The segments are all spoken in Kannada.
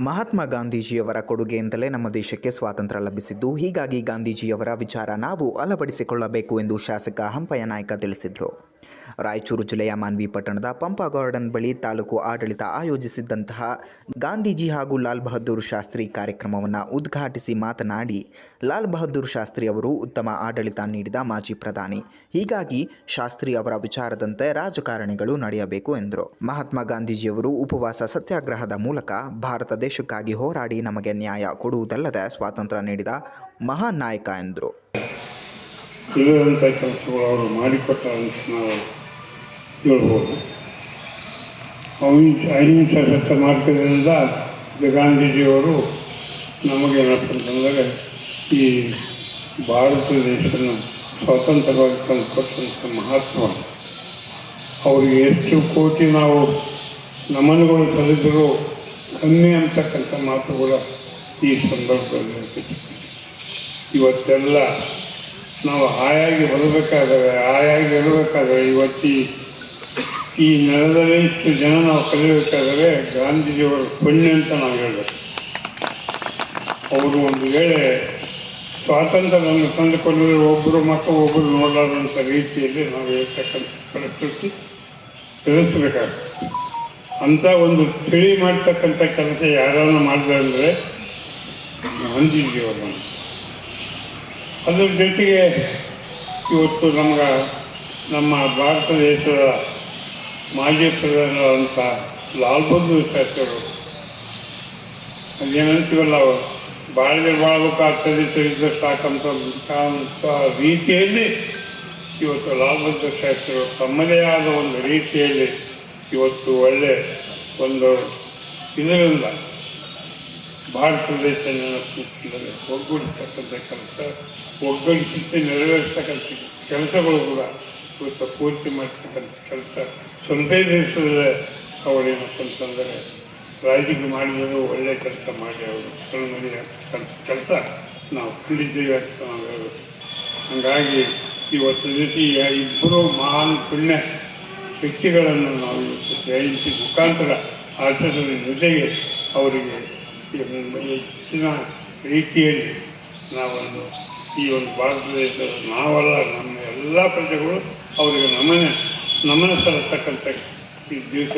ಮಹಾತ್ಮ ಗಾಂಧೀಜಿಯವರ ಕೊಡುಗೆಯಿಂದಲೇ ನಮ್ಮ ದೇಶಕ್ಕೆ ಸ್ವಾತಂತ್ರ್ಯ ಲಭಿಸಿದ್ದು. ಹೀಗಾಗಿ ಗಾಂಧೀಜಿಯವರ ವಿಚಾರ ನಾವು ಅಳವಡಿಸಿಕೊಳ್ಳಬೇಕು ಎಂದು ಶಾಸಕ ಹಂಪಯ್ಯ ನಾಯ್ಕ ತಿಳಿಸಿದರು. ರಾಯಚೂರು ಜಿಲ್ಲೆಯ ಮಾನ್ವಿ ಪಟ್ಟಣದ ಪಂಪಾ ಗಾರ್ಡನ್ ಬಳಿ ತಾಲೂಕು ಆಡಳಿತ ಆಯೋಜಿಸಿದ್ದಂತಹ ಗಾಂಧೀಜಿ ಹಾಗೂ ಲಾಲ್ ಬಹದ್ದೂರ್ ಶಾಸ್ತ್ರಿ ಕಾರ್ಯಕ್ರಮವನ್ನು ಉದ್ಘಾಟಿಸಿ ಮಾತನಾಡಿ, ಲಾಲ್ ಬಹದ್ದೂರ್ ಶಾಸ್ತ್ರಿ ಅವರು ಉತ್ತಮ ಆಡಳಿತ ನೀಡಿದ ಮಾಜಿ ಪ್ರಧಾನಿ. ಹೀಗಾಗಿ ಶಾಸ್ತ್ರಿ ಅವರ ವಿಚಾರದಂತೆ ರಾಜಕಾರಣಿಗಳು ನಡೆಯಬೇಕು ಎಂದರು. ಮಹಾತ್ಮ ಗಾಂಧೀಜಿಯವರು ಉಪವಾಸ ಸತ್ಯಾಗ್ರಹದ ಮೂಲಕ ಭಾರತ ದೇಶಕ್ಕಾಗಿ ಹೋರಾಡಿ ನಮಗೆ ನ್ಯಾಯ ಕೊಡುವುದಲ್ಲದೆ ಸ್ವಾತಂತ್ರ್ಯ ನೀಡಿದ ಮಹಾನ್ ನಾಯಕ ಎಂದರು. ಇರುವಂಥ ಕೆಲಸಗಳು ಅವರು ಮಾಡಿಕೊಟ್ಟ ಅಂತ ನಾವು ಹೇಳ್ಬೋದು. ಅಹಿಂಸೆ ಸತ್ಯ ಮಾರ್ಗದಿಂದ ಗಾಂಧೀಜಿಯವರು ನಮಗೇನಂತಂದರೆ ಈ ಭಾರತ ದೇಶನ ಸ್ವತಂತ್ರವಾಗಿ ತಂದುಕೊಟ್ಟಂಥ ಮಹತ್ವ, ಅವರಿಗೆ ಎಷ್ಟು ಕೋಟಿ ನಾವು ನಮನಗಳು ಸಲ್ಲಿದರೂ ಕಮ್ಮಿ ಅಂತಕ್ಕಂಥ ಮಾತುಗಳು ಈ ಸಂದರ್ಭದಲ್ಲಿ ಇವತ್ತೆಲ್ಲ ನಾವು ಆಯಾಗಿ ಇರಬೇಕಾದ್ರೆ ಈ ನೆಲದಲ್ಲಿ ಇಷ್ಟು ಜನ ನಾವು ಕಲಿಬೇಕಾದರೆ ಗಾಂಧೀಜಿಯವರ ಪುಣ್ಯ ಅಂತ ನಾವು ಹೇಳಬೇಕು. ಅವರು ಒಂದು ವೇಳೆ ಸ್ವಾತಂತ್ರ್ಯವನ್ನು ತಂದುಕೊಂಡಿದ್ರೆ ಒಬ್ಬರು ಮಕ್ಕಳು ಒಬ್ಬರು ನೋಡಲಾರಂಥ ರೀತಿಯಲ್ಲಿ ನಾವು ಹೇಳ್ತಕ್ಕಂಥ ಪರಿಸ್ಥಿತಿ ತಿಳಿಸ್ಬೇಕಾಗ್ತದೆ. ಅಂಥ ಒಂದು ತಿಳಿ ಮಾಡ್ತಕ್ಕಂಥ ಕೆಲಸ ಯಾರನ್ನು ಮಾಡಿದ್ರೆ ಅಂದರೆ ಗಾಂಧೀಜಿಯವರು. ಅದರ ಜೊತೆಗೆ ಇವತ್ತು ನಮ್ಮ ಭಾರತ ದೇಶದ ಮಾಜಿ ಪ್ರಧಾನರಾದಂಥ ಲಾಲ್ ಬಹದ್ದೂರ್ ಶಾಸ್ತ್ರಿಗಳು ಅದೇನಂತೀವಲ್ಲ, ಬಾಳ್ಬೇಕಾಗ್ತದೆ ತಿಳಿದ್ರೆ ಸಾಕಂತ ರೀತಿಯಲ್ಲಿ ಇವತ್ತು ಲಾಲ್ ಬಹದ್ದೂರ್ ಶಾಸ್ತ್ರಿಗಳು ತಮ್ಮದೇ ಆದ ಒಂದು ರೀತಿಯಲ್ಲಿ ಇವತ್ತು ಒಳ್ಳೆ ಒಂದು ಇದರಿಂದ ಭಾರತ ದೇಶ ಒಗ್ಗೂಡಿಸ್ತಕ್ಕಂಥ ಕೆಲಸ, ಒಗ್ಗೂಡಿಸಿ ನೆರವೇರಿಸ್ತಕ್ಕಂಥ ಕೆಲಸಗಳು ಕೂಡ ಇವತ್ತು ಪೂರ್ತಿ ಮಾಡ್ತಕ್ಕಂಥ ಕೆಲಸ ಸ್ವಲ್ಪ ದಿವಸದಲ್ಲೇ ಅವರೇನಂತಂದರೆ ರಾಜಕೀಯ ಮಾಡಿದರೂ ಒಳ್ಳೆಯ ಕೆಲಸ ಮಾಡಿ ಅವರು ಕಣ್ಮನೆ ಕೆಲಸ ನಾವು ಕಂಡಿದ್ದೇವೆ ಅಂತ ನಾವು ಹೇಳಬೇಕು. ಹಾಗಾಗಿ ಇವತ್ತು ರೀತಿ ಇಬ್ಬರು ಮಹಾನ್ ಪುಣ್ಯ ವ್ಯಕ್ತಿಗಳನ್ನು ನಾವು ಇವತ್ತು ಜಯಂತಿ ಮುಖಾಂತರ ಆಚರಣೆ ಜೊತೆಗೆ ಅವರಿಗೆ ಹೆಚ್ಚಿನ ರೀತಿಯಲ್ಲಿ ನಾವನ್ನು ಈ ಒಂದು ಭಾರತ ದೇಶದ ನಾವಲ್ಲ, ನಮ್ಮ ಎಲ್ಲ ಪ್ರಜೆಗಳು ಅವರಿಗೆ ನಮನ ಸಲ್ಲಿಸ್ತಕ್ಕಂಥ ಈ ದಿವಸ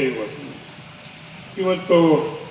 ಇವತ್ತು